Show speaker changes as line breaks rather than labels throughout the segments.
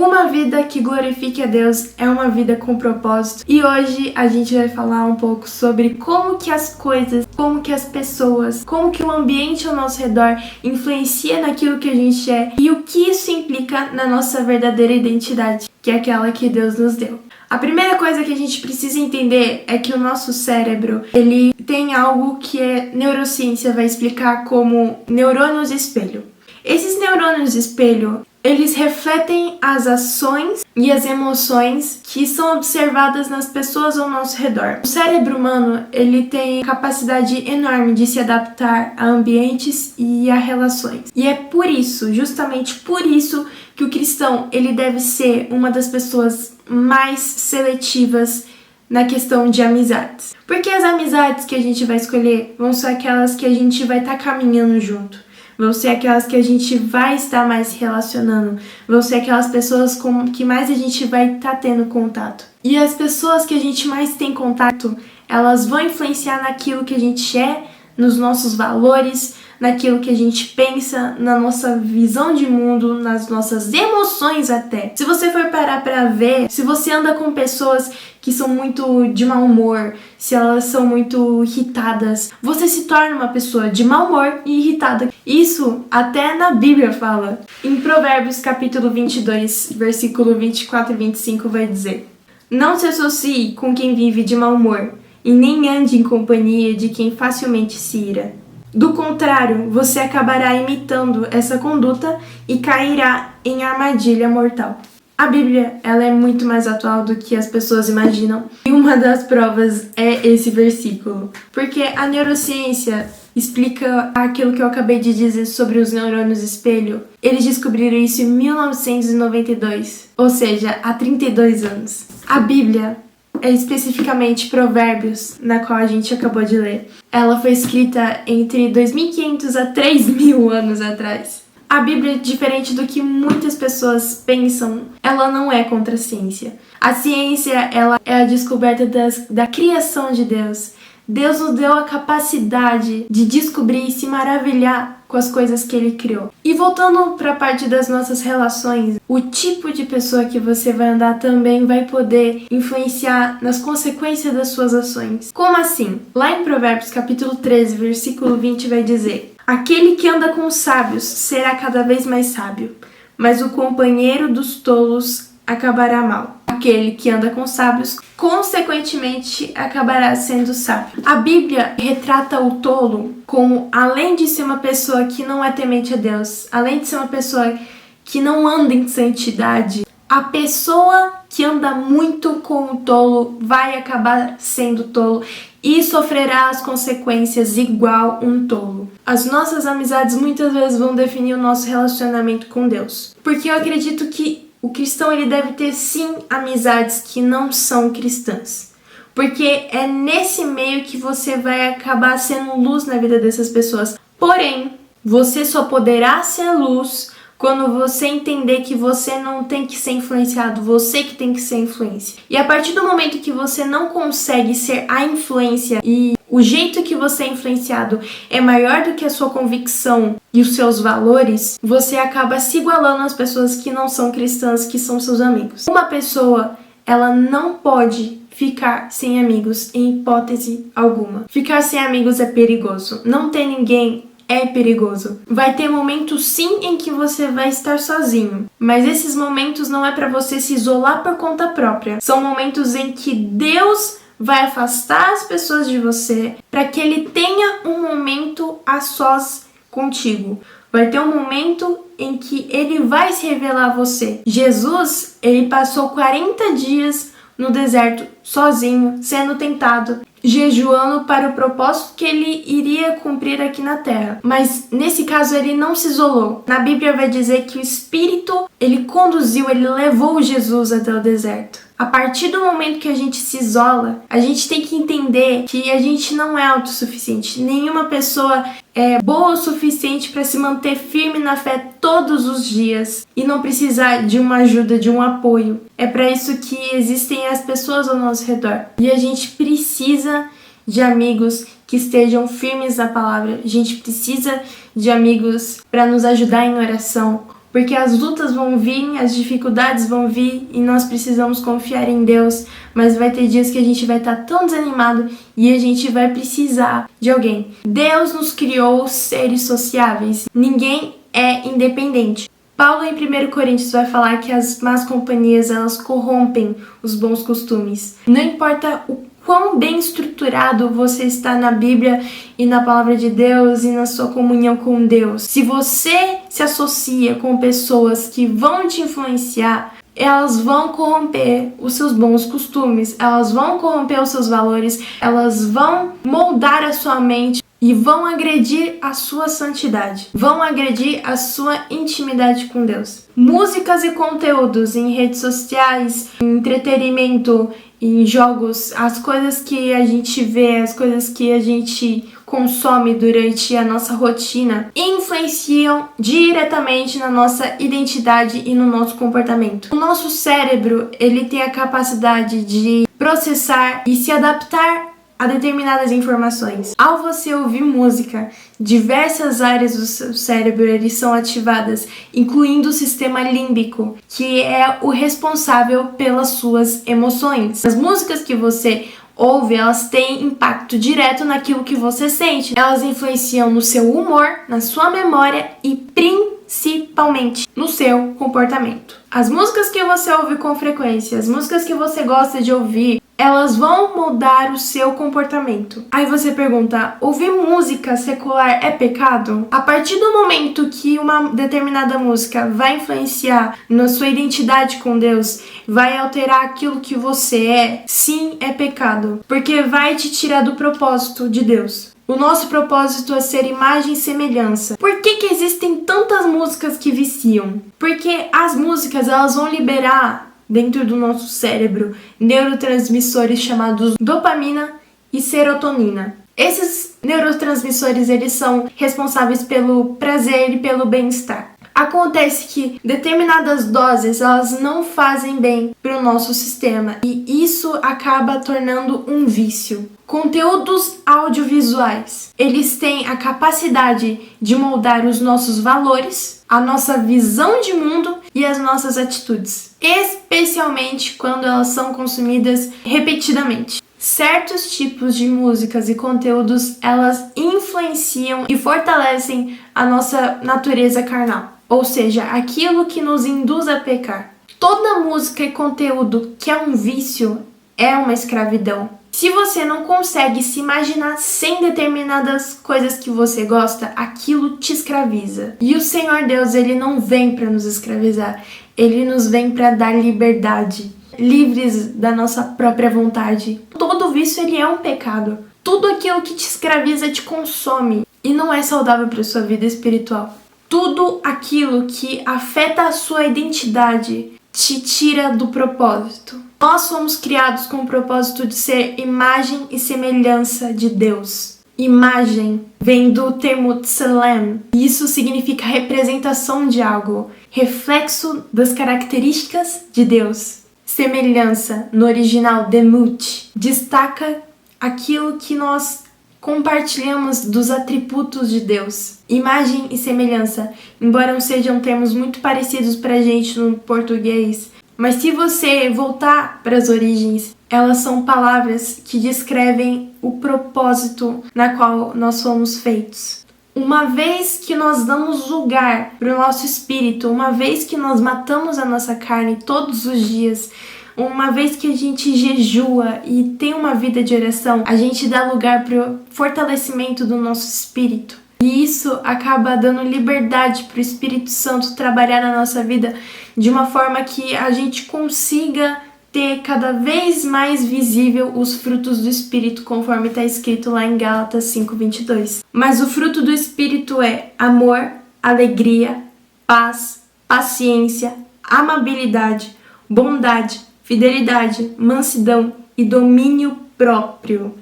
Uma vida que glorifique a Deus é uma vida com propósito. E hoje a gente vai falar um pouco sobre como que as coisas, como que as pessoas, como que o ambiente ao nosso redor influencia naquilo que a gente é e o que isso implica na nossa verdadeira identidade, que é aquela que Deus nos deu. A primeira coisa que a gente precisa entender é que o nosso cérebro, ele tem algo que a neurociência vai explicar como neurônios espelho. Esses neurônios espelho, eles refletem as ações e as emoções que são observadas nas pessoas ao nosso redor. O cérebro humano, ele tem capacidade enorme de se adaptar a ambientes e a relações. E é por isso, justamente por isso, que o cristão, ele deve ser uma das pessoas mais seletivas na questão de amizades. Porque as amizades que a gente vai escolher vão ser aquelas que a gente vai estar caminhando junto. Vão ser aquelas que a gente vai estar mais relacionando. Vão ser aquelas pessoas com que mais a gente vai estar tendo contato. E as pessoas que a gente mais tem contato, elas vão influenciar naquilo que a gente é, nos nossos valores, naquilo que a gente pensa, na nossa visão de mundo, nas nossas emoções até. Se você for parar pra ver, se você anda com pessoas que são muito de mau humor, se elas são muito irritadas, você se torna uma pessoa de mau humor e irritada. Isso até na Bíblia fala. Em Provérbios capítulo 22, versículo 24 e 25 vai dizer: "Não se associe com quem vive de mau humor, e nem ande em companhia de quem facilmente se ira. Do contrário, você acabará imitando essa conduta e cairá em armadilha mortal." A Bíblia, ela é muito mais atual do que as pessoas imaginam. E uma das provas é esse versículo. Porque a neurociência explica aquilo que eu acabei de dizer sobre os neurônios espelho. Eles descobriram isso em 1992, ou seja, há 32 anos. A Bíblia é especificamente Provérbios, na qual a gente acabou de ler. Ela foi escrita entre 2.500 a 3.000 anos atrás. A Bíblia, diferente do que muitas pessoas pensam, ela não é contra a ciência. A ciência, ela é a descoberta da criação de Deus. Deus nos deu a capacidade de descobrir e se maravilhar com as coisas que Ele criou. E voltando para a parte das nossas relações, o tipo de pessoa que você vai andar também vai poder influenciar nas consequências das suas ações. Como assim? Lá em Provérbios capítulo 13, versículo 20 vai dizer: "Aquele que anda com os sábios será cada vez mais sábio, mas o companheiro dos tolos acabará mal. Aquele que anda com sábios, consequentemente, acabará sendo sábio." A Bíblia retrata o tolo como, além de ser uma pessoa que não é temente a Deus, além de ser uma pessoa que não anda em santidade, a pessoa que anda muito com o tolo vai acabar sendo tolo e sofrerá as consequências igual um tolo. As nossas amizades muitas vezes vão definir o nosso relacionamento com Deus. Porque eu acredito que o cristão, ele deve ter sim amizades que não são cristãs. Porque é nesse meio que você vai acabar sendo luz na vida dessas pessoas. Porém, você só poderá ser luz quando você entender que você não tem que ser influenciado, você que tem que ser influência. E a partir do momento que você não consegue ser a influência e o jeito que você é influenciado é maior do que a sua convicção e os seus valores, você acaba se igualando às pessoas que não são cristãs, que são seus amigos. Uma pessoa, ela não pode ficar sem amigos em hipótese alguma. Ficar sem amigos é perigoso. Não ter ninguém é perigoso. Vai ter momentos sim em que você vai estar sozinho, mas esses momentos não é para você se isolar por conta própria. São momentos em que Deus vai afastar as pessoas de você para que Ele tenha um momento a sós contigo. Vai ter um momento em que Ele vai se revelar a você. Jesus, ele passou 40 dias no deserto, sozinho, sendo tentado, jejuando para o propósito que ele iria cumprir aqui na terra. Mas nesse caso ele não se isolou. Na Bíblia vai dizer que o Espírito, ele conduziu, ele levou Jesus até o deserto. A partir do momento que a gente se isola, a gente tem que entender que a gente não é autossuficiente. Nenhuma pessoa é boa o suficiente para se manter firme na fé todos os dias e não precisar de uma ajuda, de um apoio. É para isso que existem as pessoas ao nosso redor. E a gente precisa de amigos que estejam firmes na palavra. A gente precisa de amigos para nos ajudar em oração, Porque as lutas vão vir, as dificuldades vão vir e nós precisamos confiar em Deus. Mas vai ter dias que a gente vai estar tão desanimado e a gente vai precisar de alguém. Deus nos criou seres sociáveis. Ninguém é independente. Paulo em 1 Coríntios vai falar que as más companhias elas corrompem os bons costumes. Não importa o quão bem estruturado você está na Bíblia e na Palavra de Deus e na sua comunhão com Deus. Se você se associa com pessoas que vão te influenciar, elas vão corromper os seus bons costumes, elas vão corromper os seus valores, elas vão moldar a sua mente e vão agredir a sua santidade, vão agredir a sua intimidade com Deus. Músicas e conteúdos em redes sociais, em entretenimento, em jogos, as coisas que a gente vê, as coisas que a gente consome durante a nossa rotina, influenciam diretamente na nossa identidade e no nosso comportamento. O nosso cérebro, ele tem a capacidade de processar e se adaptar a determinadas informações. Ao você ouvir música, diversas áreas do seu cérebro eles são ativadas, incluindo o sistema límbico, que é o responsável pelas suas emoções. As músicas que você ouve, elas têm impacto direto naquilo que você sente. Elas influenciam no seu humor, na sua memória e principalmente no seu comportamento. As músicas que você ouve com frequência, as músicas que você gosta de ouvir, elas vão mudar o seu comportamento. Aí você pergunta, ouvir música secular é pecado? A partir do momento que uma determinada música vai influenciar na sua identidade com Deus, vai alterar aquilo que você é, sim, é pecado. Porque vai te tirar do propósito de Deus. O nosso propósito é ser imagem e semelhança. Por que existem tantas músicas que viciam? Porque as músicas, elas vão liberar dentro do nosso cérebro neurotransmissores chamados dopamina e serotonina. Esses neurotransmissores, eles são responsáveis pelo prazer e pelo bem-estar. Acontece que determinadas doses, elas não fazem bem para o nosso sistema e isso acaba tornando um vício. Conteúdos audiovisuais, eles têm a capacidade de moldar os nossos valores, a nossa visão de mundo e as nossas atitudes, especialmente quando elas são consumidas repetidamente. Certos tipos de músicas e conteúdos, elas influenciam e fortalecem a nossa natureza carnal, ou seja, aquilo que nos induz a pecar. Toda música e conteúdo que é um vício é uma escravidão. Se você não consegue se imaginar sem determinadas coisas que você gosta, aquilo te escraviza. E o Senhor Deus, ele não vem para nos escravizar, ele nos vem para dar liberdade, livres da nossa própria vontade. Todo vício, ele é um pecado. Tudo aquilo que te escraviza te consome e não é saudável para sua vida espiritual. Tudo aquilo que afeta a sua identidade te tira do propósito. Nós somos criados com o propósito de ser imagem e semelhança de Deus. Imagem vem do termo tselem, e isso significa representação de algo, reflexo das características de Deus. Semelhança, no original demut, destaca aquilo que nós compartilhamos dos atributos de Deus. Imagem e semelhança, embora não sejam termos muito parecidos pra gente no português, mas se você voltar para as origens, elas são palavras que descrevem o propósito na qual nós fomos feitos. Uma vez que nós damos lugar para o nosso espírito, uma vez que nós matamos a nossa carne todos os dias, uma vez que a gente jejua e tem uma vida de oração, a gente dá lugar para o fortalecimento do nosso espírito. E isso acaba dando liberdade para o Espírito Santo trabalhar na nossa vida de uma forma que a gente consiga ter cada vez mais visível os frutos do Espírito, conforme está escrito lá em Gálatas 5:22. Mas o fruto do Espírito é amor, alegria, paz, paciência, amabilidade, bondade, fidelidade, mansidão e domínio próprio.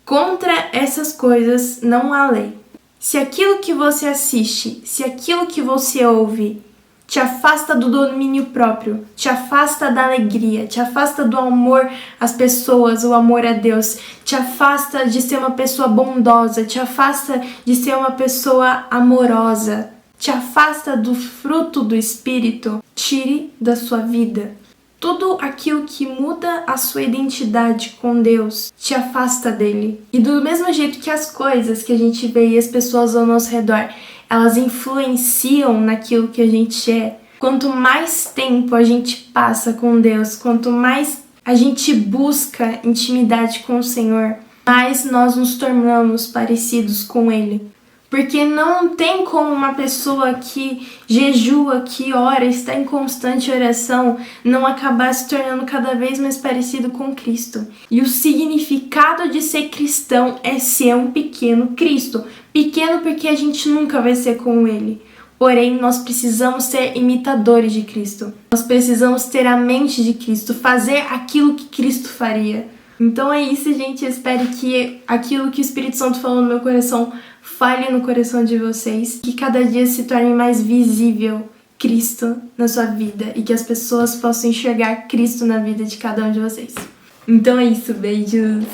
Contra essas coisas não há lei. Se aquilo que você assiste, se aquilo que você ouve te afasta do domínio próprio, te afasta da alegria, te afasta do amor às pessoas, o amor a Deus, te afasta de ser uma pessoa bondosa, te afasta de ser uma pessoa amorosa, te afasta do fruto do Espírito, tire da sua vida. Tudo aquilo que muda a sua identidade com Deus te afasta dele. E do mesmo jeito que as coisas que a gente vê e as pessoas ao nosso redor, elas influenciam naquilo que a gente é. Quanto mais tempo a gente passa com Deus, quanto mais a gente busca intimidade com o Senhor, mais nós nos tornamos parecidos com Ele. Porque não tem como uma pessoa que jejua, que ora, está em constante oração, não acabar se tornando cada vez mais parecido com Cristo. E o significado de ser cristão é ser um pequeno Cristo. Pequeno porque a gente nunca vai ser como Ele. Porém, nós precisamos ser imitadores de Cristo. Nós precisamos ter a mente de Cristo, fazer aquilo que Cristo faria. Então é isso, gente. Eu espero que aquilo que o Espírito Santo falou no meu coração fale no coração de vocês, que cada dia se torne mais visível Cristo na sua vida e que as pessoas possam enxergar Cristo na vida de cada um de vocês. Então é isso, beijos!